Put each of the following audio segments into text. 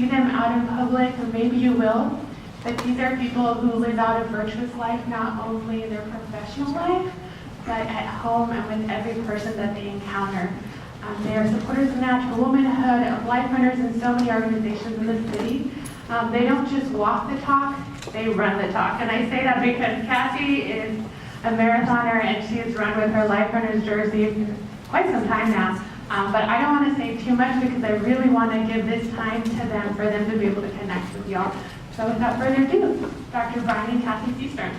see them out in public, or maybe you will, but these are people who live out a virtuous life, not only in their professional life, but at home and with every person that they encounter. They are supporters of natural womanhood, of life runners, and so many organizations in the city. They don't just walk the talk, they run the talk. And I say that because Kathy is a marathoner and she has run with her Life Runners jersey for quite some time now. But I don't want to say too much because I really want to give this time to them for them to be able to connect with y'all. So without further ado, Dr. Bryan and Kathy Seastrunk.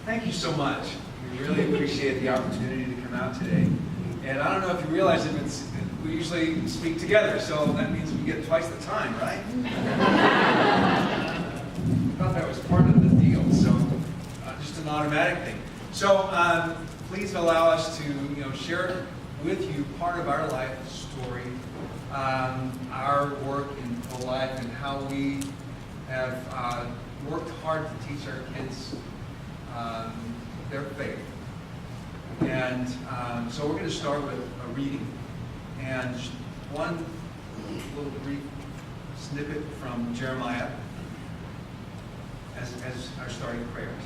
Thank you so much. We really appreciate the opportunity to come out today. And I don't know if you realize it, we usually speak together, so that means we get twice the time, right? I thought that was part of the deal, so just an automatic thing. So please allow us to share with you part of our life story, our work in pro-life, and how we have worked hard to teach our kids their faith. And so we're going to start with a reading and one little brief snippet from Jeremiah as our starting prayers.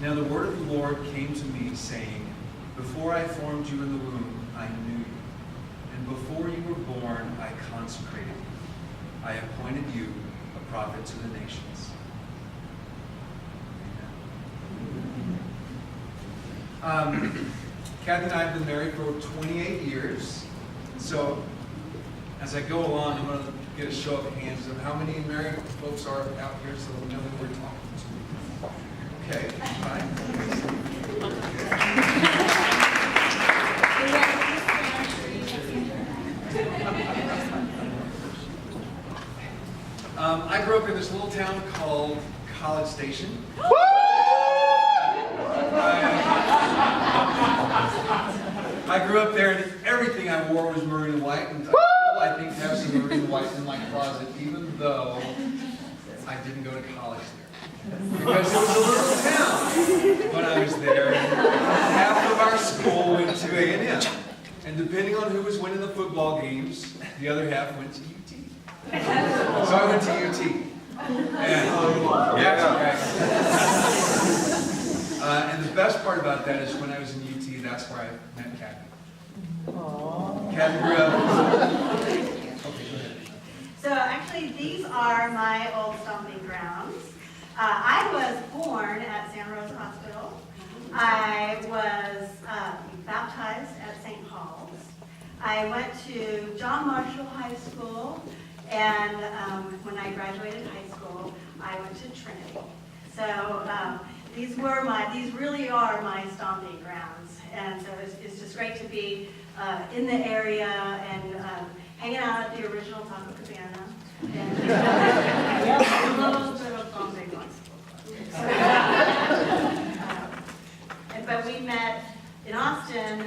Now the word of the Lord came to me, saying, before I formed you in the womb, I knew you, and before you were born, I consecrated you. I appointed you a prophet to the nations. Kathy and I have been married for 28 years. So as I go along, I'm going to get a show of hands of how many married folks are out here so we know who we're talking to. Okay, fine. I grew up in this little town called College Station. I grew up there, and everything I wore was maroon and white, and I think have some maroon and white in my closet, even though I didn't go to college there. Because it was a little town when I was there. Half of our school went to A&M. And depending on who was winning the football games, the other half went to UT. So I went to UT. And, and the best part about that is when I was in UT, that's where I met Kathy. Kathy grew up. Okay, go ahead. So actually, these are my old stomping grounds. I was born at Santa Rosa Hospital. I was baptized at St. Paul's. I went to John Marshall High School, and when I graduated high school, I went to Trinity. So these really are my stomping grounds, and so it's just great to be in the area and hanging out at the original Taco Cabana, and a little bit of stomping once. But we met in Austin.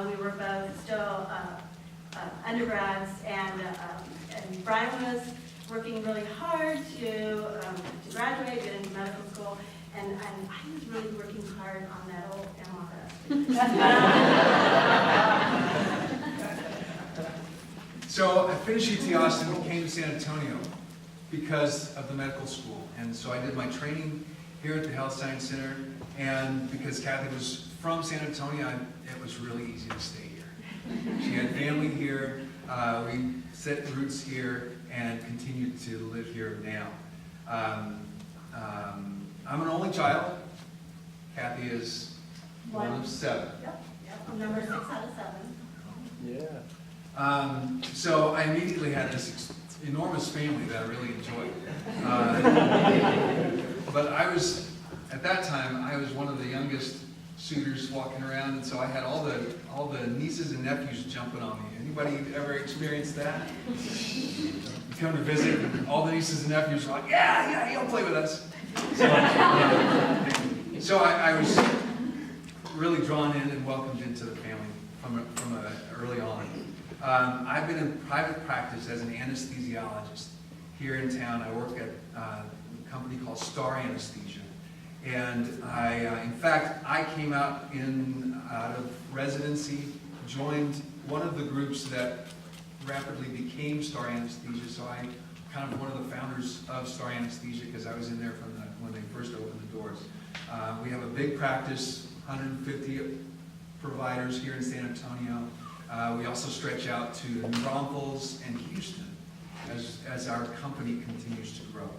We were both still undergrads, and Bryan was working really hard to graduate, get into medical school, and I was really working hard on that old MRS. So I finished UT Austin and came to San Antonio because of the medical school. And so I did my training here at the Health Science Center. And because Kathy was from San Antonio, it was really easy to stay here. She had family here. We set roots here and continued to live here now. I'm an only child. Kathy is one of 7. Yep. I'm number 6 out of 7. Yeah. So I immediately had this enormous family that I really enjoyed. But at that time, I was one of the youngest suitors walking around, and so I had all the nieces and nephews jumping on me. Anybody ever experienced that? You come to visit, and all the nieces and nephews are like, yeah, you'll play with us. So I was really drawn in and welcomed into the family from early on. I've been in private practice as an anesthesiologist here in town. I work at a company called Star Anesthesia. And in fact, I came out of residency, joined one of the groups that rapidly became Star Anesthesia. So I'm kind of one of the founders of Star Anesthesia because I was in there from when they first opened the doors. We have a big practice, 150 providers here in San Antonio. We also stretch out to New Braunfels and Houston as our company continues to grow.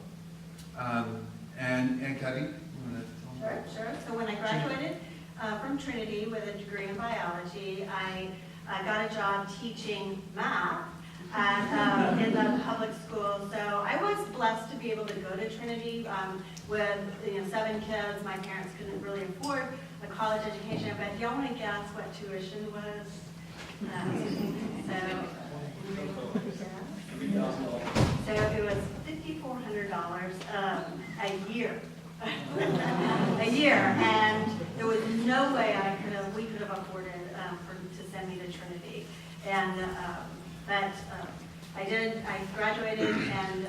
And Kathy, you want to tell me? Sure. So when I graduated from Trinity with a degree in biology, I got a job teaching math in the public school. So I was blessed to be able to go to Trinity with 7 kids. My parents couldn't really afford a college education, but y'all want to guess what tuition was? So it was $5,400 a year. A year, and there was no way we could have afforded to send me to Trinity. And but I did. I graduated, and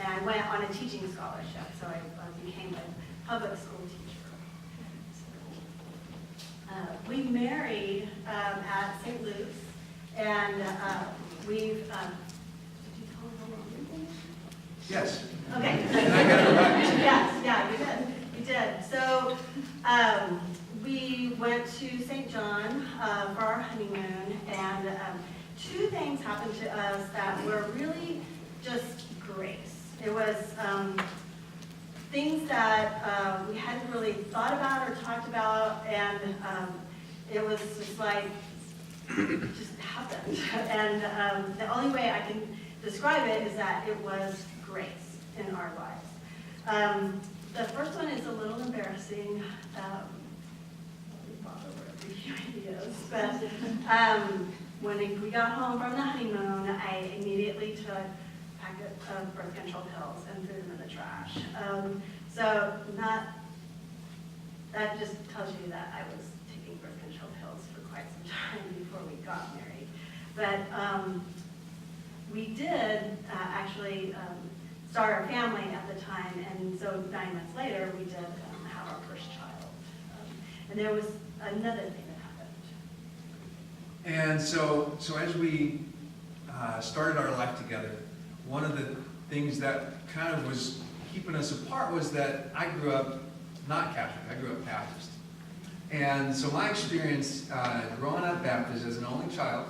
I went on a teaching scholarship. So I became a public school teacher. We married at St. Luke's, and we've. Did you tell me how long we've been? Yes. Okay. I got it right. Yes, yeah, you did. So we went to St. John for our honeymoon, and 2 things happened to us that were really just grace. It was things that we hadn't really thought about or talked about, and it was just like, just happened. And the only way I can describe it is that it was grace in our lives. The first one is a little embarrassing. But when we got home from the honeymoon, I immediately took a packet of birth control pills and threw them in the trash. That just tells you that I was taking birth control pills for quite some time before we got married. But we did actually start our family at the time, and so 9 months later we did have our first child. And there was another thing that happened. And so as we started our life together, one of the things that kind of was keeping us apart was that I grew up not Catholic, I grew up Baptist. And so my experience growing up Baptist as an only child,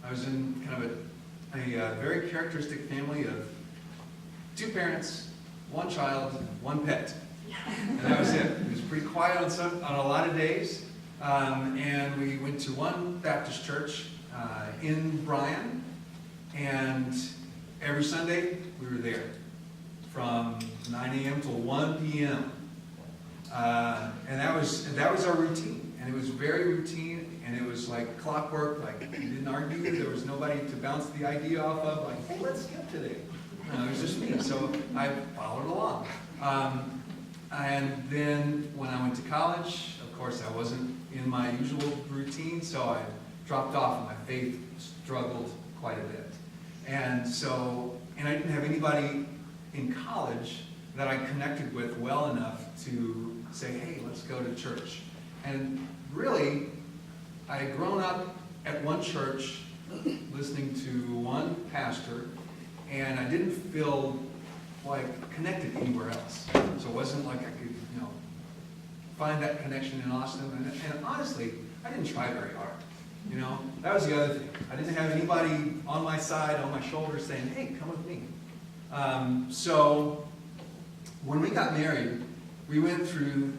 I was in kind of a very characteristic family of 2 parents, 1 child, 1 pet. And that was it. It was pretty quiet on a lot of days. And we went to one Baptist church in Bryan, and every Sunday we were there from 9 a.m. till 1 p.m. And that was our routine, and it was very routine, and it was like clockwork. Like, we didn't argue. There was nobody to bounce the idea off of. Like, hey, let's skip today. No, it was just me, so I followed along. And then when I went to college, of course, I wasn't in my usual routine, so I dropped off, and my faith struggled quite a bit. And I didn't have anybody in college that I connected with well enough to say, hey, let's go to church. And really, I had grown up at one church, listening to one pastor, and I didn't feel like connected anywhere else. So it wasn't like I could, find that connection in Austin. And honestly, I didn't try very hard. That was the other thing. I didn't have anybody on my side, on my shoulder, saying, hey, come with me. So when we got married, we went through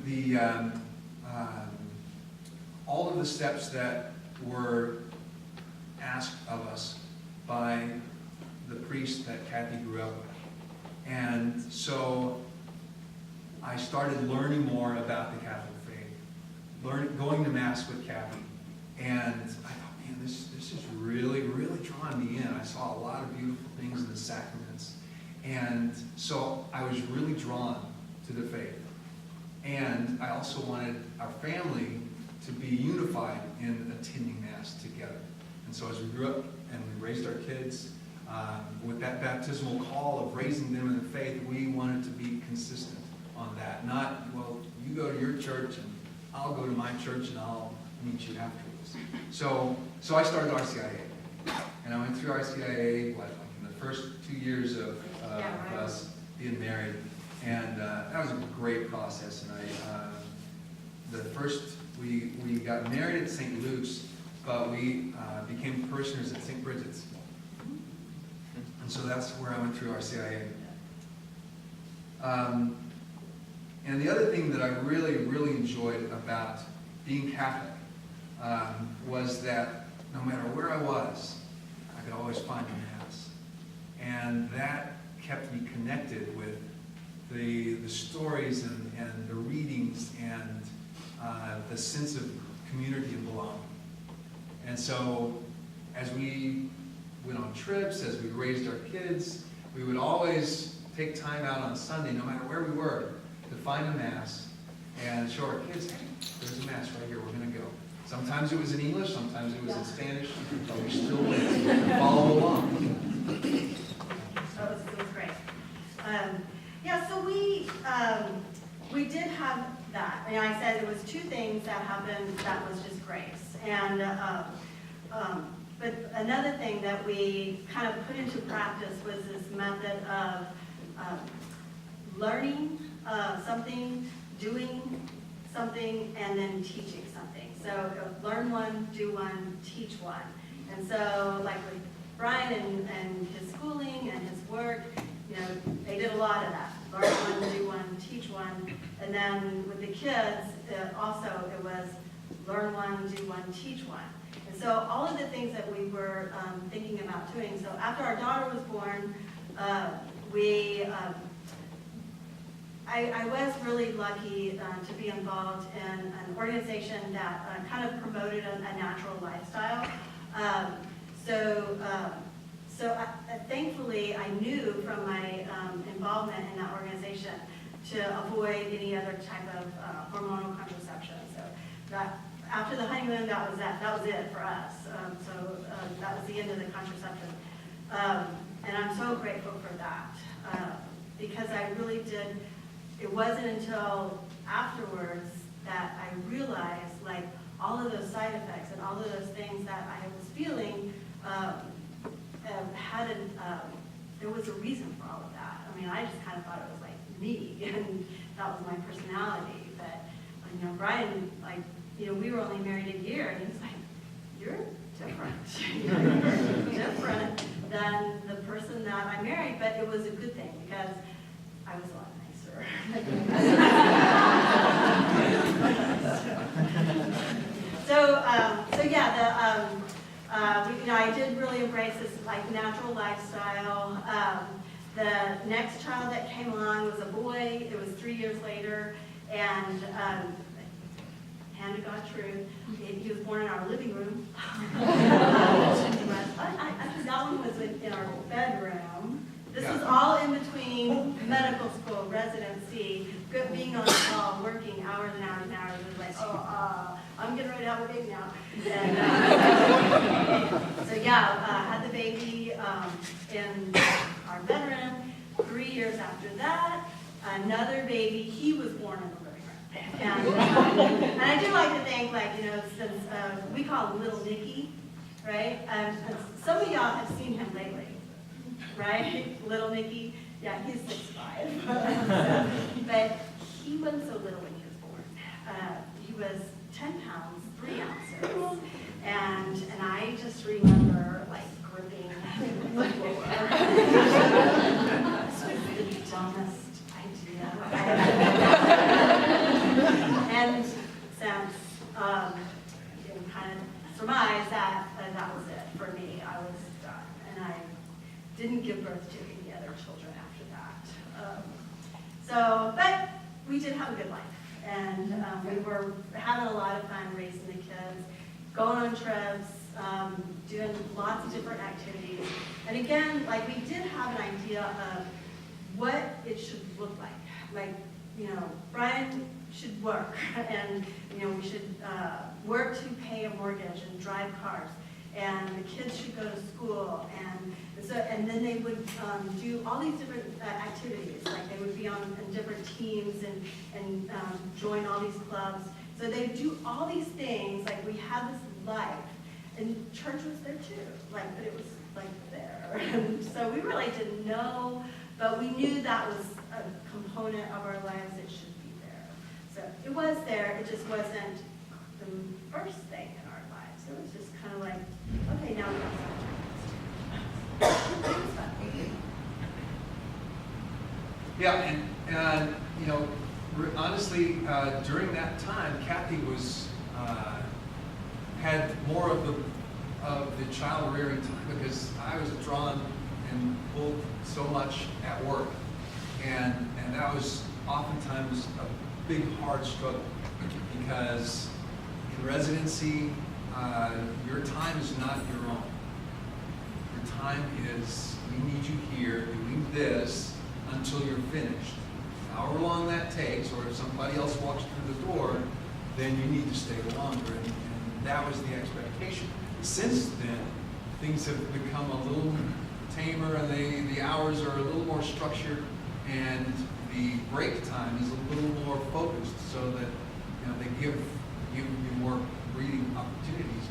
all of the steps that were asked of us by the priest that Kathy grew up with. And so I started learning more about the Catholic faith, going to Mass with Kathy. And I thought, man, this is really, really drawing me in. I saw a lot of beautiful things in the sacraments. And so I was really drawn to the faith. And I also wanted our family to be unified in attending Mass together. And so as we grew up and we raised our kids, with that baptismal call of raising them in the faith, we wanted to be consistent on that. Not, well, you go to your church and I'll go to my church and I'll meet you afterwards. So I started RCIA. And I went through RCIA, in the first 2 years of us being married. And that was a great process. And we got married at St. Luke's, but we became parishioners at St. Bridget's. And so that's where I went through RCIA. And the other thing that I really, really enjoyed about being Catholic was that no matter where I was, I could always find a Mass. And that kept me connected with the stories and the readings and the sense of community and belonging. And so as we went on trips, as we raised our kids, we would always take time out on Sunday, no matter where we were, to find a Mass and show our kids, hey, there's a Mass right here, we're going to go. Sometimes it was in English, sometimes it was in Spanish, but we still went and follow along. So it was great. So we did have that. I mean, I said it was two things that happened that was just grace. And but another thing that we kind of put into practice was this method of learning something, doing something, and then teaching something. So learn one, do one, teach one. And so like with Bryan and his schooling and his work, they did a lot of that. Learn one, do one, teach one. And then with the kids, also it was learn one, do one, teach one. And so all of the things that we were thinking about doing. So after our daughter was born, I was really lucky to be involved in an organization that kind of promoted a natural lifestyle. Thankfully, I knew from my involvement in that organization to avoid any other type of hormonal contraception. So that after the honeymoon, that was it for us. That was the end of the contraception. And I'm so grateful for that because I really did. It wasn't until afterwards that I realized like all of those side effects and all of those things that I was feeling there was a reason for all of that. I mean, I just kind of thought it was like me and that was my personality. But Bryan, we were only married a year and he was like, you're different. You're different than the person that I married. But it was a good thing because I was a lot nicer. I did really embrace this natural lifestyle. The next child that came along was a boy. It was 3 years later, and hand of God truth, he was born in our living room. Actually, that one was in our bedroom. This was all in between medical school, residency, being on call, working hours and hours and hours. It was like, I'm getting ready to have a baby now. And, had the baby in our bedroom. 3 years after that, another baby, he was born in the living room. And I do like to think, since we call him Little Nicky, right? Some of y'all have seen him lately. Right? Little Nicky. Yeah, he's 6'5". But he wasn't so little when he was born. He was 10 pounds, 3 ounces. And I just remember gripping the floor. This was the dumbest idea I had ever. And since you can kind of surmise that was it for me. I was done. And I didn't give birth to any other children after that. But we did have a good life. And we were having a lot of fun raising the kids, going on trips, doing lots of different activities. And again, we did have an idea of what it should look like. Bryan should work, and we should work to pay a mortgage and drive cars, and the kids should go to school, and then they would do all these different activities, like they would be on different teams and join all these clubs. So they do all these things, like we had this life, and church was there too, but it was there. And so we really didn't know, but we knew that was a component of our lives that should be there. So it was there, it just wasn't the first thing in our lives. It was just kind of like, okay, now we got something. It was fun. Yeah, and honestly, during that time, Kathy had more of the child rearing time, because I was drawn and pulled so much at work, and that was oftentimes a big, hard struggle, because in residency, your time is not your own. Your time is, we need you here doing this until you're finished. However long that takes, or if somebody else walks through the door, then you need to stay longer, and that was the expectation. Since then, things have become a little tamer, and the hours are a little more structured, and the break time is a little more focused, so that they give you more breathing opportunities.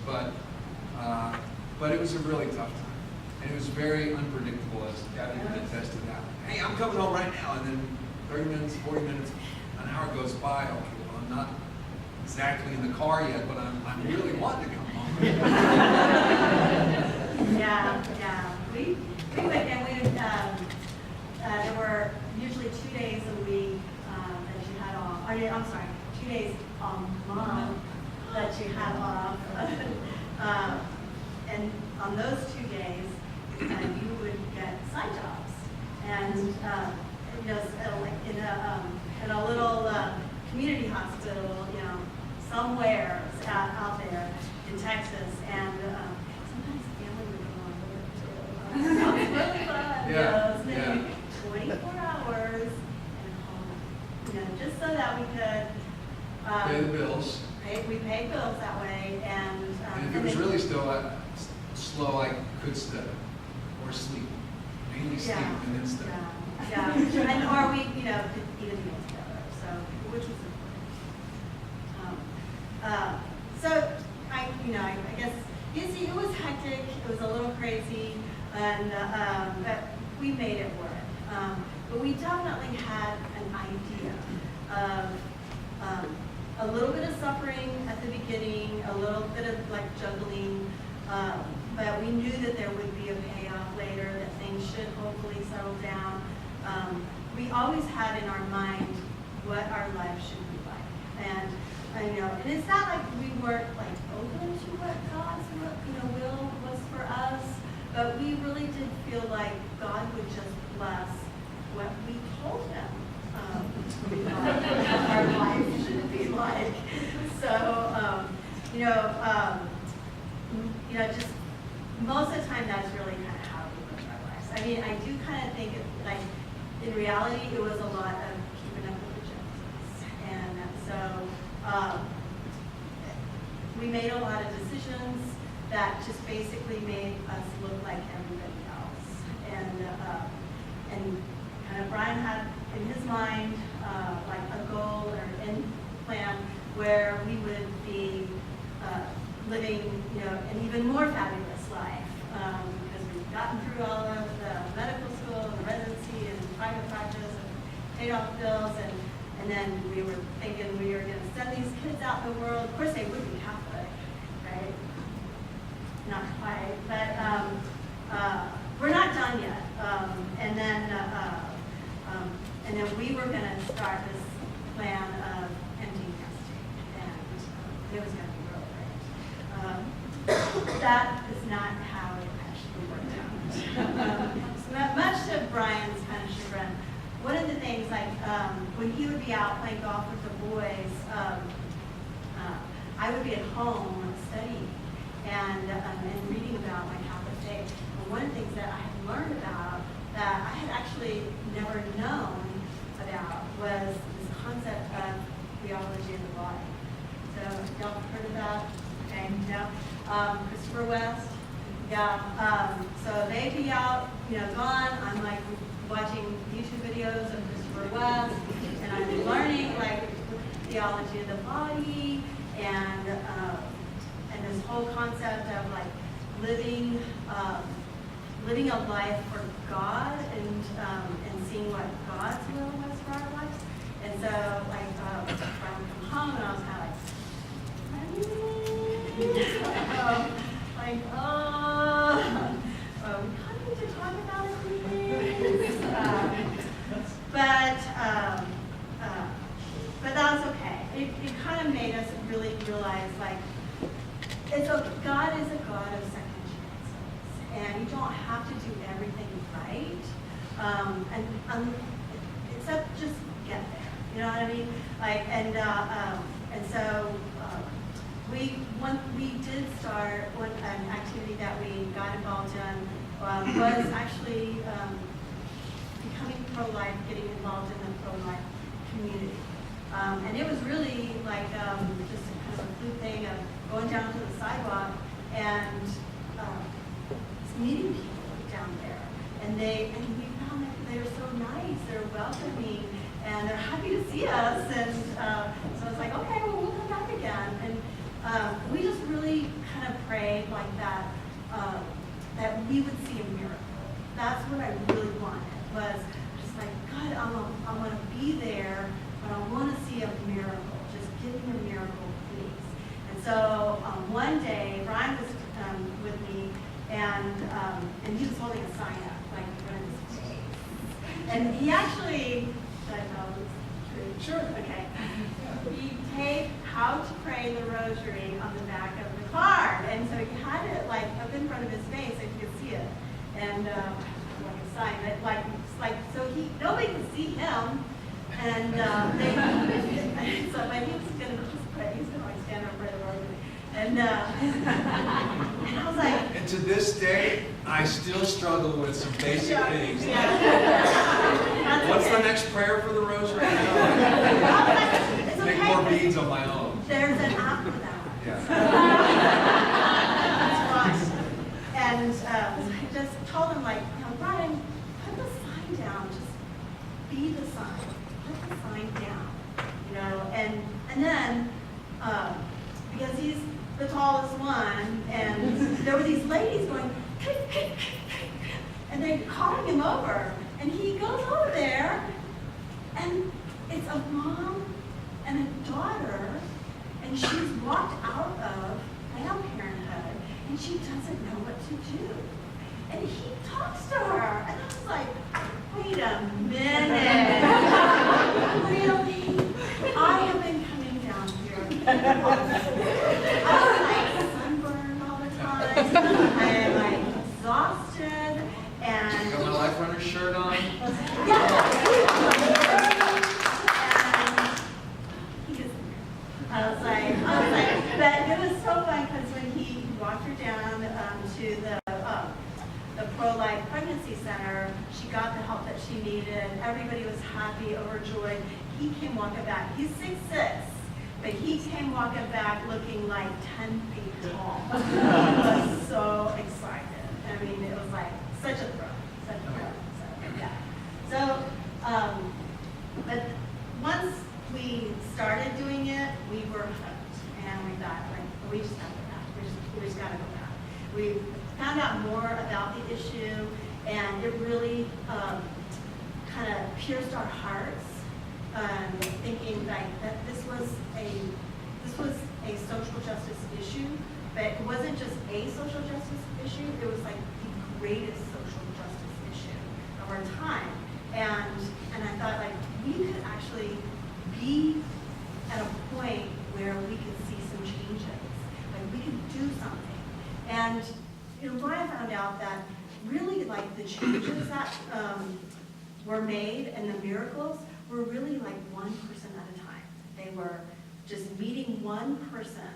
But it was a really tough time, and it was very unpredictable, as Kathy would attest to that. Hey, I'm coming home right now, and then 30 minutes, 40 minutes, an hour goes by. Okay, well, I'm not exactly in the car yet, but I'm really wanting to come home. Yeah. We would, and we would, there were usually 2 days a week that you had off. I'm sorry, 2 days a month that you had off. And on those 2 days, you would get side jobs. And like in a little community hospital, somewhere out there in Texas, and sometimes family would go on with it too. That was really fun. Yeah. Maybe 24 hours and home. Just so that we could Pay the bills. We paid bills that way, and And if it was really still slow, I could study or sleep. Mainly sleep and then study. Yeah, and or we, could eat a meal together, so, which was important. So, I guess, it was hectic, it was a little crazy, and, but we made it work. But we definitely had an idea of a little bit of suffering at the beginning, a little bit of juggling, but we knew that there would be a payoff later, that things should hopefully settle down. We always had in our mind what our life should be like, and it's not like we weren't open to what God's will was for us, but we really did feel like God would just bless what we told Him our life should be like. So just most of the time that's really kind of how we lived our lives. I mean, I do kind of think in reality, it was a lot of keeping up with the Joneses. And so we made a lot of decisions that just basically made us look like everybody else. And kind of Bryan had in his mind a goal or end plan where we would be living, an even more fabulous life, because we've gotten through all of the medical school and the residency and private practice and paid off bills, and then we were thinking we were going to send these kids out in the world. Of course, they would be Catholic, right? Not quite, but we're not done yet. And then we were going to start this plan of empty nesting, and it was going to be real great. That is not how it actually worked out. So much to Bryan's kind of chagrin. One of the things, when he would be out playing golf with the boys, I would be at home studying and reading about my Catholic faith. And one of the things that I had learned about that I had actually never known about was this concept of the Christopher West. Yeah, so they'd be out, gone. I'm like watching YouTube videos of Christopher West, and I'm learning like theology of the body, and this whole concept of like living a life for God, and seeing what God's will was for our lives. And so like I come home and I was kind of like, we kind of need to talk about a few things. But that was okay. It kind of made us really realize, like, God is a God of second chances, and you don't have to do everything right, except just get there. You know what I mean? Like, and so we did start an activity that we got involved in was actually becoming pro-life, getting involved in the pro-life community. And it was really like just kind of a fluke thing of going down to the sidewalk and meeting people down there. And we found that they were so nice, they're welcoming, and they're happy to see us. And so it's like, okay, well, we'll come back again. And we just really kind of prayed like that, that we would see a miracle. That's what I really wanted, was just like, God, I want to be there, but I want to see a miracle. Just give me a miracle, please. And so one day, Bryan was with me, and he was holding a sign up, like in front of his face. And he actually, should I tell this truth? Sure. Okay. He taped "How to Pray the Rosary" on the back of the card, and so he had it like up in front of his face, so you could see it, and like a sign that like so nobody could see him, and so but he was gonna just pray. He's gonna like stand up and pray the Rosary, and I was like. And to this day, I still struggle with some basic things. Yeah. What's the next prayer for the Rosary? Make more beads on my own. There's an app for that. Yeah. That's fine. And I just told him, like, Bryan, put the sign down. Just be the sign. Put the sign down. And then because he's the tallest one, and there were these ladies going, and they're calling him over, and he goes over there, and it's a mom and a daughter, and she's walked out of Planned Parenthood, and she doesn't know what to do. And he talks to her, and I was like, wait a minute. Really? I have been coming down here. I'm like sunburned all the time. I am like exhausted, and Got my Life Runner shirt on. I was like, but it was so fun because when he walked her down to the pro-life pregnancy center, she got the help that she needed. Everybody was happy, overjoyed. He came walking back. He's 6'6", but he came walking back looking like 10 feet tall. He was so excited. I mean, it was like such a thrill, such a thrill. So, yeah. So, but once we started doing it, we were hooked, and we thought, like, we just got to go back. We just got to go back. We found out more about the issue, and it really kind of pierced our hearts, thinking like that this was a social justice issue, but it wasn't just a social justice issue. It was like the greatest social justice issue of our time, and I thought, like, we could actually be at a point where we could see some changes, like we could do something. And Bryan found out that really, like, the changes that were made and the miracles were really like one person at a time. They were just meeting one person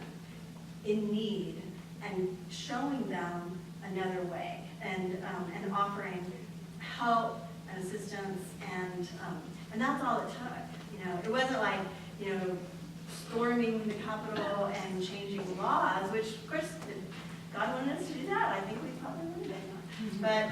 in need and showing them another way, and offering help and assistance, and that's all it took. It wasn't like, storming the Capitol and changing laws, which of course God wanted us to do that, I think we probably would have. But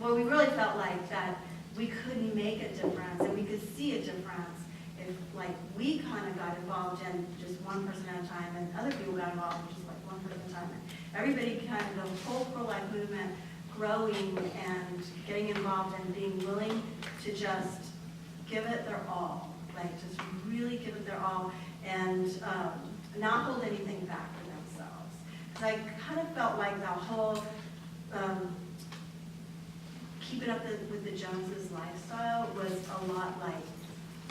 well, we really felt like that we could make a difference, and we could see a difference if, like, we kind of got involved in just one person at a time, and other people got involved in just like one person at a time. And everybody kind of, the whole pro-life movement growing and getting involved and being willing to just give it their all, like just really give it their all, and not hold anything back for themselves. Because I kind of felt like that whole keeping up with the Joneses lifestyle was a lot like,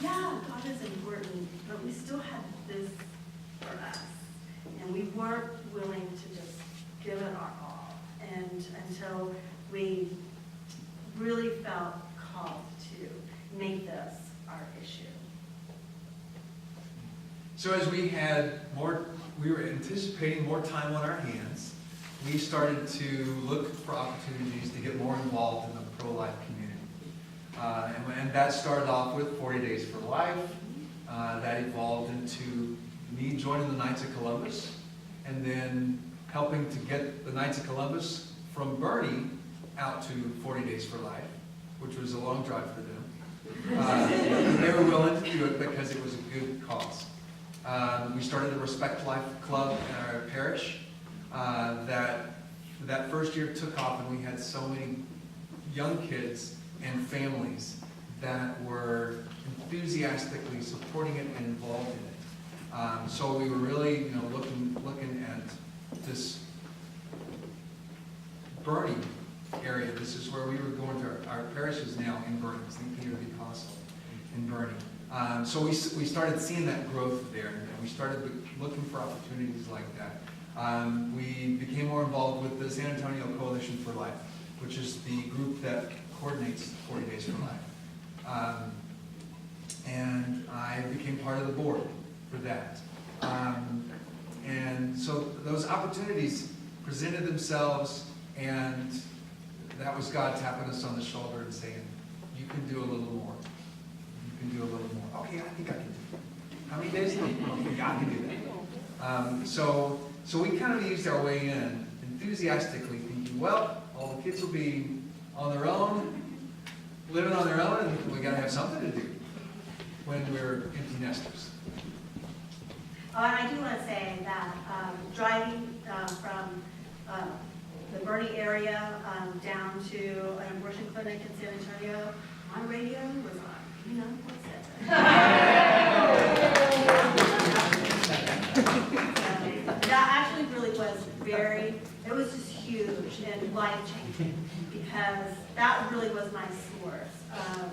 yeah, God is important, but we still had this for us. And we weren't willing to just give it our all. And until we really felt called to make this our issue. So as we were anticipating more time on our hands, we started to look for opportunities to get more involved in the pro-life community. And that started off with 40 Days for Life. That evolved into me joining the Knights of Columbus, and then helping to get the Knights of Columbus from Bernie out to 40 Days for Life, which was a long drive for them. They were willing to do it because it was a good cause. We started the Respect Life Club in our parish. That first year took off, and we had so many young kids and families that were enthusiastically supporting it and involved in it. So we were really, looking at this Bernie area. This is where we were going to. Our parish is now in Bernie, St. Peter the Apostle in Bernie. So we started seeing that growth there, and we started looking for opportunities like that. We became more involved with the San Antonio Coalition for Life, which is the group that coordinates 40 Days for Life. And I became part of the board for that. And so those opportunities presented themselves, and that was God tapping us on the shoulder and saying, you can do a little more. You can do a little more. Okay, I think I can do it. How many days a week? Okay, I can do that. So we kind of eased our way in, enthusiastically thinking, well, all the kids will be on their own, living on their own, and we got to have something to do when we're empty nesters. Oh, and I do want to say that driving from the Bernie area down to an abortion clinic in San Antonio, my radio was on. That actually really was it was just huge and life-changing, because that really was my source of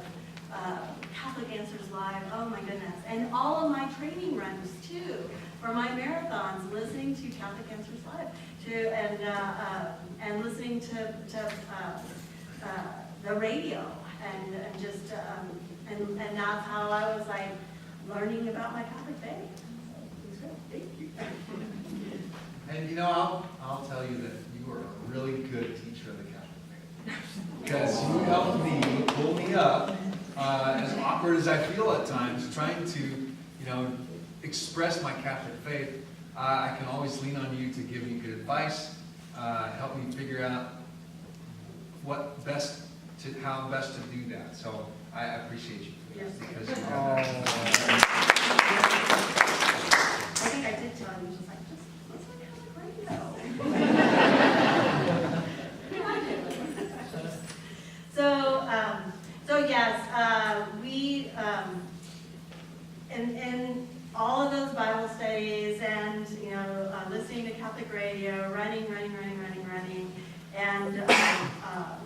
Catholic Answers Live, oh my goodness. And all of my training runs too, for my marathons, listening to Catholic Answers Live, and listening to the radio, and just, and that's how I was like learning about my Catholic faith. It was good. Thank you. And I'll tell you that you are a really good teacher of the Catholic faith, because you helped me pull me up, as awkward as I feel at times, trying to, express my Catholic faith. I can always lean on you to give me good advice, help me figure out how best to do that. So I appreciate you for that. Yes. Because I think I did tell you, just like, let's look at Catholic radio. So yes, we, in all of those Bible studies and, listening to Catholic radio, running, and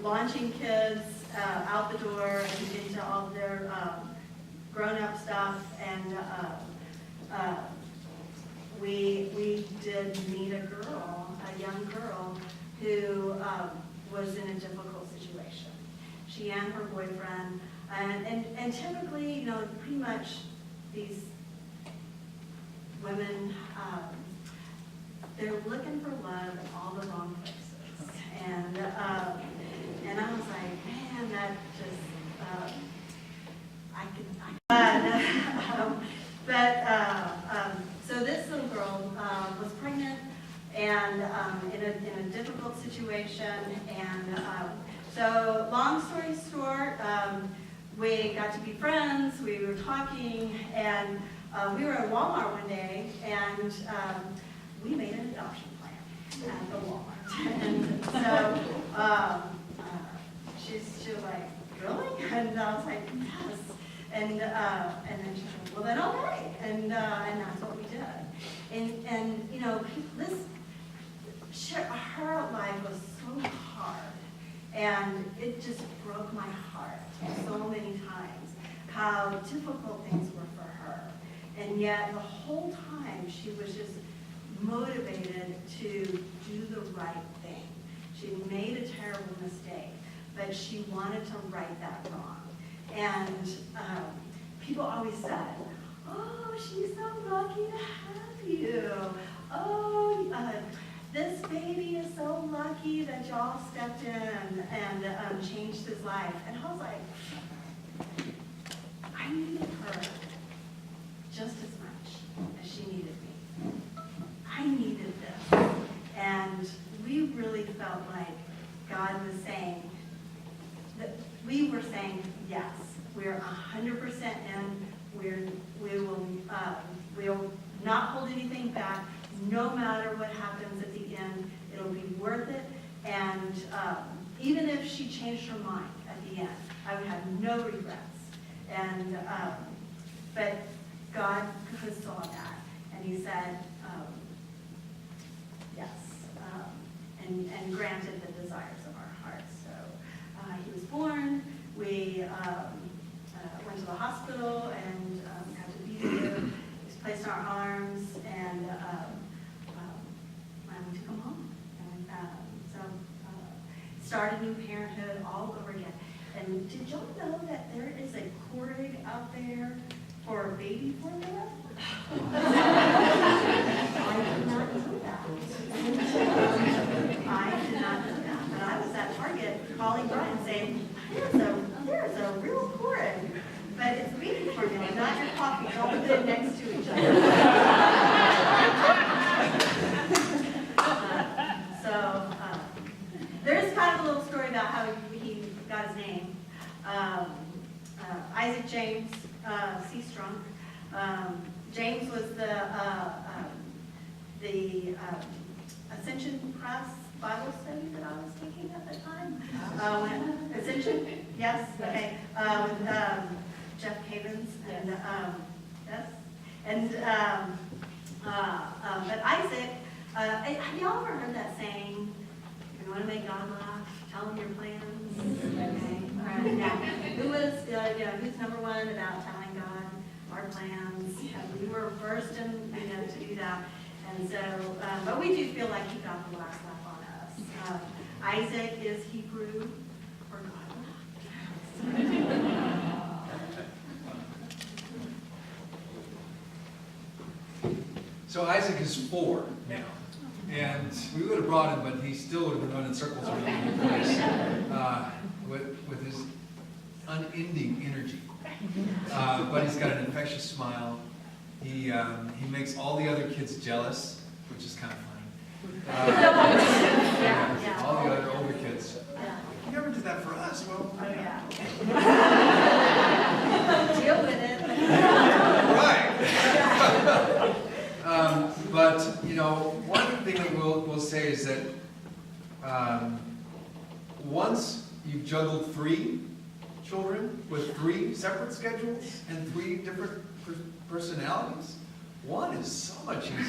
launching kids out the door and into all of their grown-up stuff, and we did meet a young girl who was in a difficult situation. She and her boyfriend, and typically, pretty much these women, they're looking for love in all the wrong places. And I was like, man, that just, so this little girl was pregnant and in a difficult situation. And so long story short, we got to be friends, we were talking, and we were at Walmart one day, and we made an adoption plan at the Walmart. And so she's like, really? And I was like, yes. And then she said, well then okay. And that's what we did. And you know, her life was so hard, and it just broke my heart so many times how difficult things were for her. And yet the whole time she was just motivated to do the right thing. She made a terrible mistake, but she wanted to right that wrong. And people always said, oh, she's so lucky to have you. Oh, this baby is so lucky that y'all stepped in and changed his life. And I was like, I needed her just as much as she needed me. I needed this. And we really felt like God was saying, that we were saying, yes, we're 100% in, we'll not hold anything back, no matter what happens at the end, it'll be worth it. And even if she changed her mind at the end, I would have no regrets. And but God saw that, and He said yes, and granted the desires of our hearts. So he was born. We went to the hospital and got to be there. He was placed in our arms, and we took him home. And so started new parenthood all over again. And did y'all know that there is a Keurig out there for baby formula? I did not know that. I did not know that. But I was at Target calling Bryan saying, there's a real Keurig, but it's baby formula, not your coffee. Don't put it next to each other. There's kind of a little story about how he got his name. Isaac James Seastrunk. James was the Ascension Press Bible study that I was taking at the time. Ascension, yes, okay. With Jeff Cavins and yes, and but Isaac. Have y'all ever heard that saying? If you want to make God laugh, tell him your plans. Okay. All right. Yeah. Who's number one about telling God our plans? And we were first to do that. And so, but we do feel like he got the last laugh on us. Isaac is Hebrew for God. So Isaac is 4 now. And we would have brought him, but he still would have been running circles around the place with his unending energy. But he's got an infectious smile. He makes all the other kids jealous, which is kind of funny. All the other older kids. You never did that for us. Well, oh yeah. Deal with it. Right. But one thing that we'll say is that once you've juggled 3 children with 3 separate schedules and 3 different personalities, one is so much easier.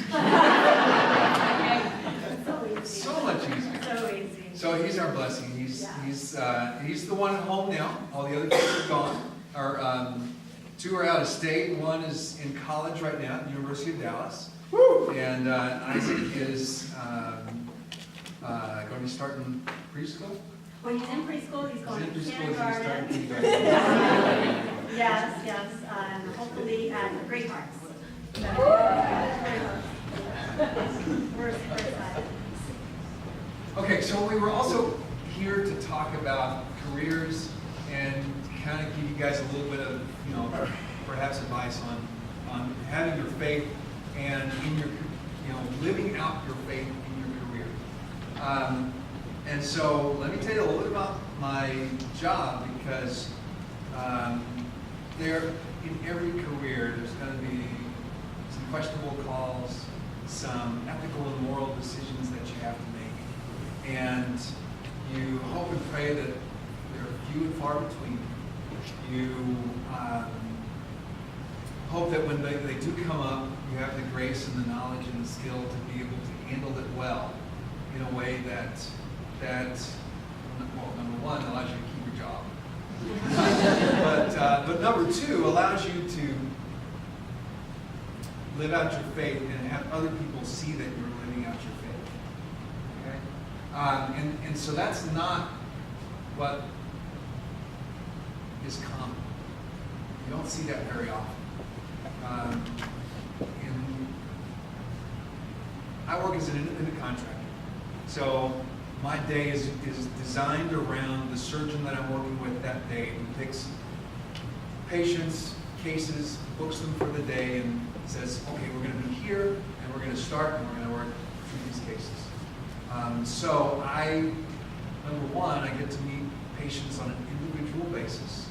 So much easier. So easy. So he's our blessing. He's the one at home now. All the other kids are gone. 2 are out of state. 1 is in college right now at the University of Dallas. And Isaac is going to start in preschool. When he's in preschool, he's going to kindergarten. Yes, and hopefully at Great Hearts. We're excited. Okay, so we were also here to talk about careers and kind of give you guys a little bit of, perhaps advice on having your faith and in your, living out your faith in And so let me tell you a little bit about my job, because there, in every career, there's going to be some questionable calls, some ethical and moral decisions that you have to make. And you hope and pray that they're few and far between. You hope that when they do come up, you have the grace and the knowledge and the skill to be able to handle it well in a way that well, number one, allows you to keep your job. But number two, allows you to live out your faith and have other people see that you're living out your faith. Okay? And so that's not what is common. You don't see that very often. I work as an independent contractor. So my day is designed around the surgeon that I'm working with that day, who picks patients, cases, books them for the day, and says, okay, we're going to be here, and we're going to start, and we're going to work through these cases. So number one, I get to meet patients on an individual basis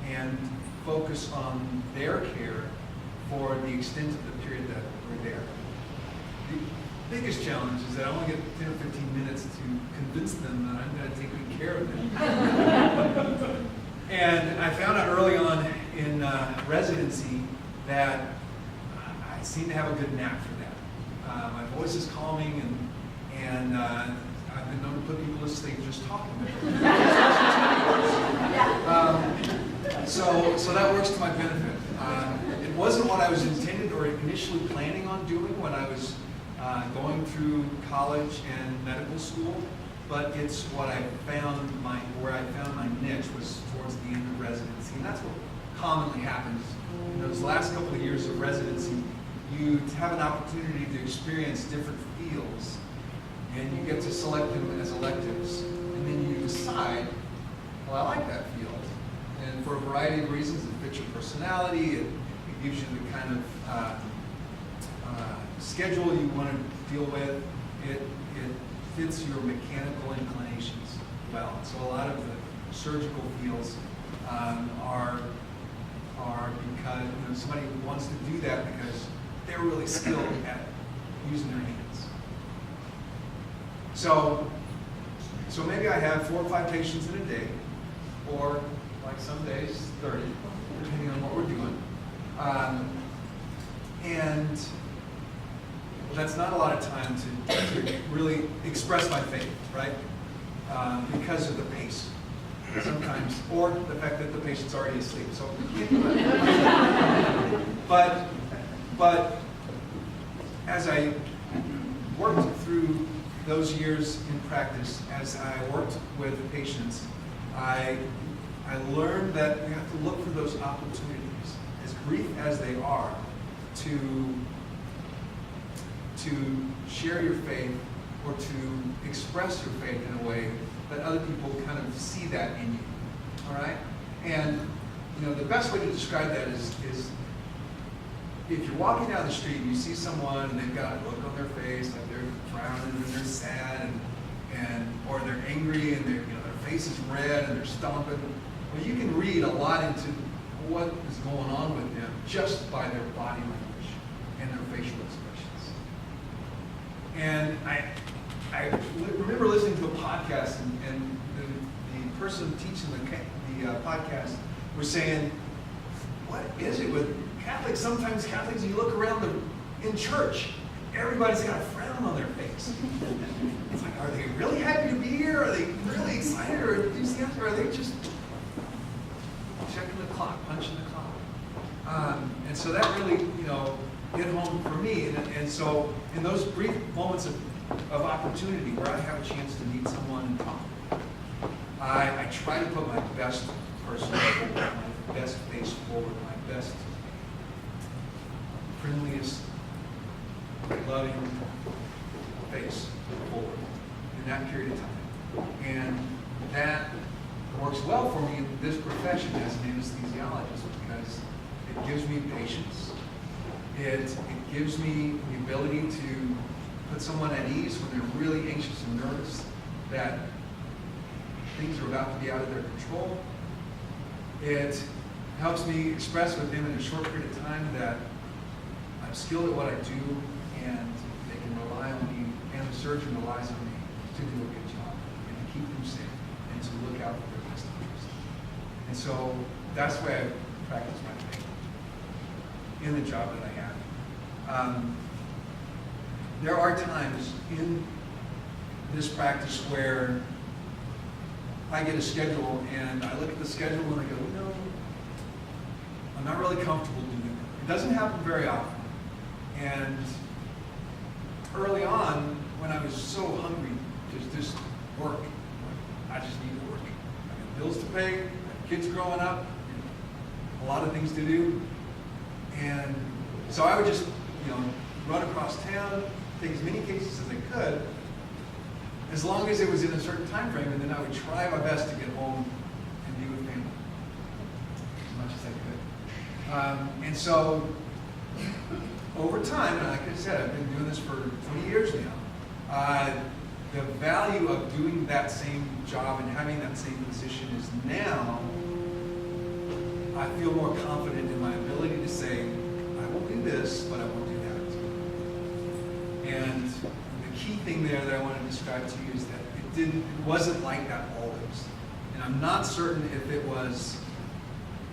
and focus on their care for the extent of the period that we're there. The biggest challenge is that I only get 10 or 15 minutes to convince them that I'm going to take good care of them. And I found out early on in residency that I seem to have a good knack for that. My voice is calming, and I've been known to put people to sleep just talking with them. So that works to my benefit. It wasn't what I was intended or initially planning on doing when I was going through college and medical school, but it's what I found where I found my niche was towards the end of residency, and that's what commonly happens. In those last couple of years of residency, you have an opportunity to experience different fields, and you get to select them as electives, and then you decide, well, I like that field. And for a variety of reasons, it fits your personality, it gives you the kind of schedule you want to deal with, it fits your mechanical inclinations well. So a lot of the surgical fields are because somebody wants to do that because they're really skilled at using their hands. So maybe I have 4 or 5 patients in a day, or like some days 30, depending on what we're doing. And that's not a lot of time to really express my faith, right? Because of the pace, sometimes, or the fact that the patient's already asleep. So, but as I worked through those years in practice, as I worked with patients, I learned that we have to look for those opportunities, as brief as they are, to share your faith or to express your faith in a way that other people kind of see that in you. All right? And the best way to describe that is if you're walking down the street and you see someone and they've got a look on their face, like they're frowning and they're sad or they're angry and their face is red and they're stomping. Well, you can read a lot into what is going on with them just by their body language and their facial expressions. And I remember listening to a podcast, and the person teaching the podcast was saying, what is it with Catholics? Sometimes Catholics, you look around in church, everybody's got a frown on their face. It's like, are they really happy to be here? Are they really excited or enthusiastic? Or are they just checking the clock, punching the clock? And so that really, hit home for me. And so in those brief moments of opportunity where I have a chance to meet someone and talk, I try to put my best person forward, my best face forward, my best, friendliest, loving face forward in that period of time. And that works well for me in this profession as an anesthesiologist because it gives me patience. It gives me the ability to put someone at ease when they're really anxious and nervous that things are about to be out of their control. It helps me express with them in a short period of time that I'm skilled at what I do and they can rely on me, and the surgeon relies on me to do a good job and to keep them safe and to look out for their best interest. And so that's the way I practice my faith in the job that I have. There are times in this practice where I get a schedule and I look at the schedule and I go, no, I'm not really comfortable doing it. It doesn't happen very often. And early on, when I was so hungry to just work, I just need to work. I got bills to pay, I have kids growing up, a lot of things to do. And so I would just, run across town, take as many cases as I could, as long as it was in a certain time frame, and then I would try my best to get home and be with family as much as I could. And so over time, and like I said, I've been doing this for 20 years now, the value of doing that same job and having that same position is now, I feel more confident in my ability to say, I will do this, but I won't do that. And the key thing there that I want to describe to you is that it wasn't like that always. And I'm not certain if it was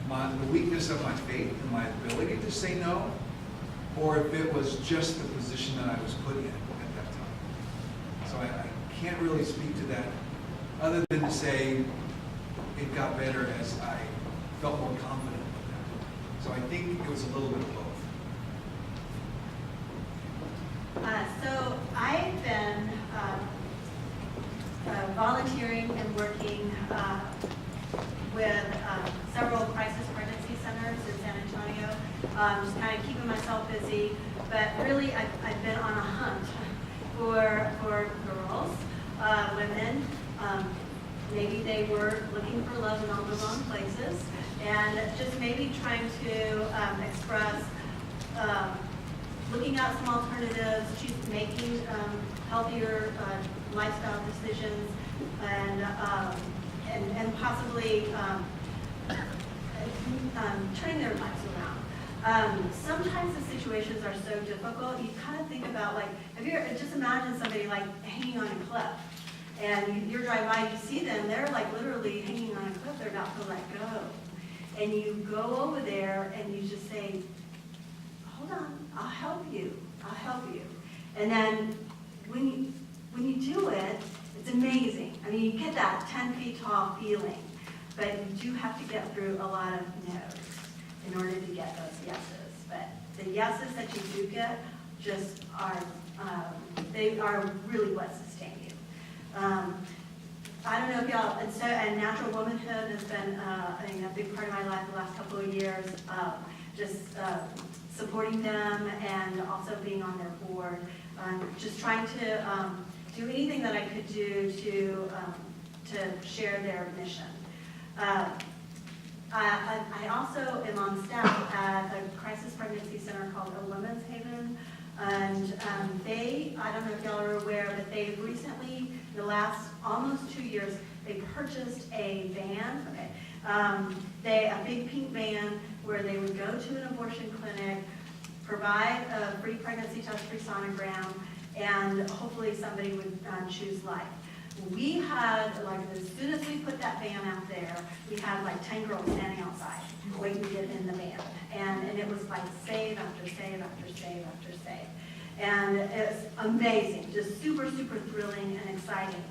the weakness of my faith and my ability to say no, or if it was just the position that I was put in at that time. So I can't really speak to that other than to say it got better as I felt more confident with that. So I think it was a little bit of both. So I've been volunteering and working with several crisis pregnancy centers in San Antonio, just kind of keeping myself busy. But really, I've been on a hunt for girls, women. Maybe they were looking for love in all the wrong places, and just maybe trying to express looking at some alternatives, making healthier lifestyle decisions, and possibly turning their lives around. Sometimes the situations are so difficult, you kind of think about, like, just imagine somebody like hanging on a cliff, and you're driving by, you see them, they're like literally hanging on a cliff, they're about to let go. And you go over there and you just say, hold on, I'll help you. And then when you do it, it's amazing. I mean, you get that 10 feet tall feeling, but you do have to get through a lot of no's in order to get those yeses. But the yeses that you do get just are, they are really what sustain you. I don't know if y'all, and natural womanhood has been a big part of my life the last couple of years. Supporting them and also being on their board, just trying to do anything that I could do to share their mission. I also am on staff at a crisis pregnancy center called A Women's Haven, and I don't know if y'all are aware, but they've recently, in the last almost 2 years, they purchased a van. A big pink van where they would go to an abortion clinic, provide a free pregnancy test-free sonogram, and hopefully somebody would choose life. We had, as soon as we put that van out there, we had 10 girls standing outside waiting to get in the van. And it was save after save after save after save. And it's amazing, just super, super thrilling and exciting.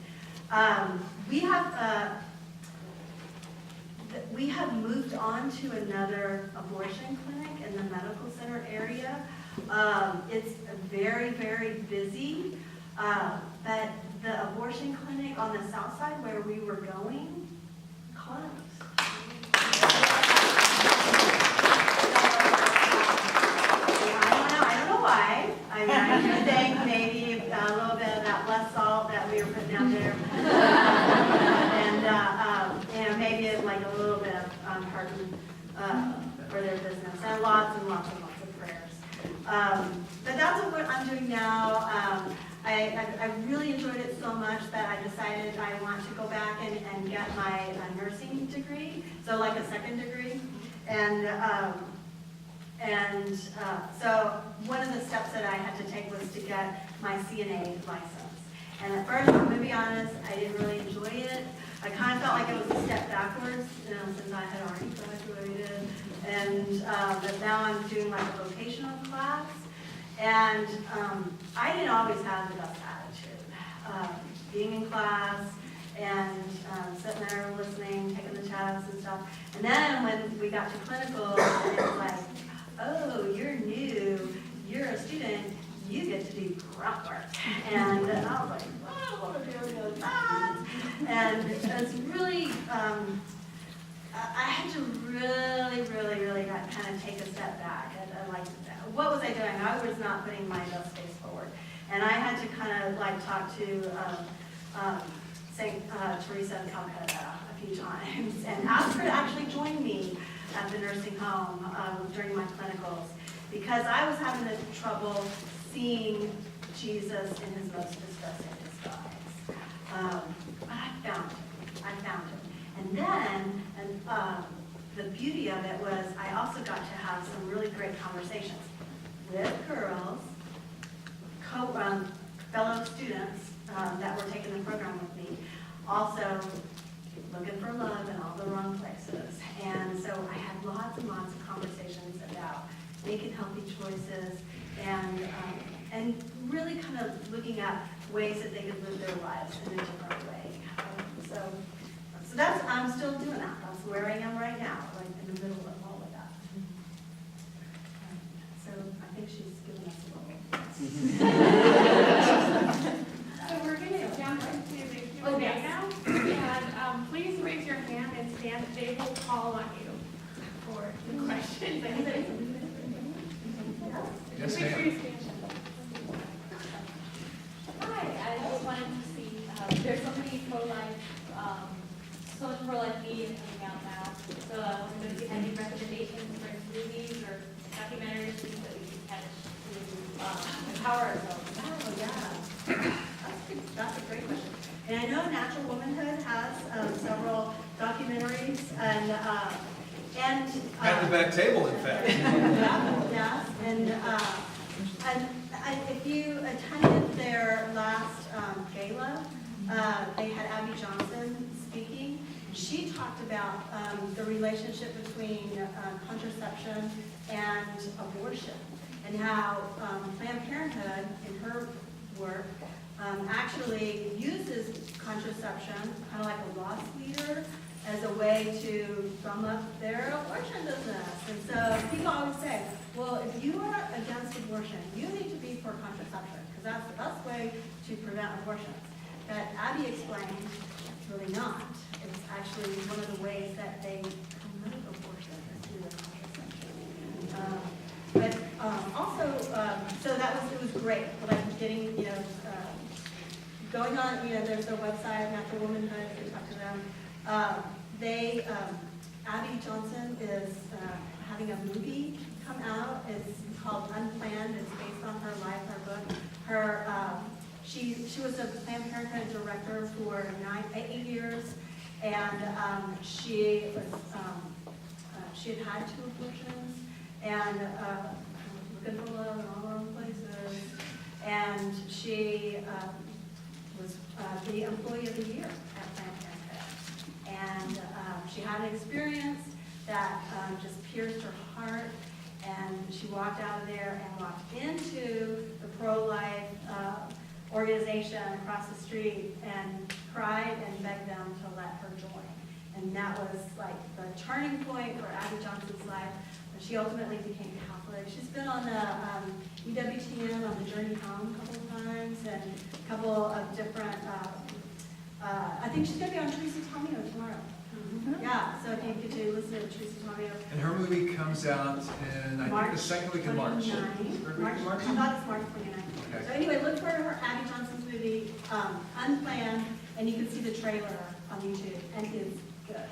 We have moved on to another abortion clinic in the medical center area. It's very, very busy, but the abortion clinic on the south side where we were going closed. I don't know why. I mean, I do think maybe a little bit of that less salt that we were putting out there. And maybe it's a little bit of pardon for their business, and lots of prayers. But that's what I'm doing now. I really enjoyed it so much. much that I decided I want to go back and get my nursing degree, so like a second degree. And so one of the steps that I had to take was to get my CNA license. And at first, I'm going to be honest, I didn't really enjoy it. I kind of felt like it was a step backwards, since I had already graduated. And but now I'm doing like a vocational class. And I didn't always have the best attitude. Being in class and sitting there listening, taking the tests and stuff. And then when we got to clinical, it was like, oh, you're new, you're a student, you get to do grunt work. And I was like, well, I don't want to do that. And it's really, I had to really kind of take a step back. And like, what was I doing? I was not putting my best face forward. And I had to kind of like talk to St. Teresa in Calcutta a few times and ask her to actually join me at the nursing home during my clinicals, because I was having trouble seeing Jesus in his most distressing disguise. I found him. And then, the beauty of it was I also got to have some really great conversations with girls, fellow students that were taking the program with me, also looking for love in all the wrong places. And so I had lots and lots of conversations about making healthy choices and really kind of looking at ways that they could live their lives in a different way. So that's, I'm still doing that. That's where I am right now, like in the middle of all of that. So I think she's giving us a little. So we're going to jump into the Q&A now. And please raise your hand and stand. They will call on you for the questions. Yes, Make sure ma'am. you stand. Hi, I just wanted to see, there's so many pro-life, so much pro-life media coming out now. So I was going to see any recommendations for movies or documentaries that we can catch to empower ourselves. Oh, yeah. That's a great question. And I know Natural Womanhood has several documentaries and At the back table, in fact. yes, and if you attended their last gala, they had Abby Johnson speaking. She talked about the relationship between contraception and abortion, and how Planned Parenthood, in her work, actually uses contraception, kind of like a loss leader, as a way to drum up their abortion business. And so people always say, well, if you are against abortion, you need to be for contraception, because that's the best way to prevent abortions. But Abby explained it's really not. It's actually one of the ways that they promote abortion is through the contraception. Also, so it was great, like getting, going on, there's their website, Natural Womanhood, if you talk to them. Abby Johnson is having a movie come out. It's called Unplanned. It's based on her life, her book. She was a Planned Parenthood director for 8 years, and she had 2 abortions, and looking for love in all the wrong places. And she was the Employee of the Year at Planned Parenthood. And she had an experience that just pierced her heart, and she walked out of there and walked into the pro-life organization across the street and cried and begged them to let her join. And that was like the turning point for Abby Johnson's life. She ultimately became Catholic. She's been on the EWTN on the Journey Home a couple of times, and a couple of different, I think she's going to be on Teresa Tomeo tomorrow. Mm-hmm. Yeah, so if you get to listen to Teresa Tomeo. And her movie comes out in, I think, the second week in March. March. I thought it's March 29th. Okay. So anyway, look for her Abby Johnson's movie, Unplanned, and you can see the trailer on YouTube, and it's good.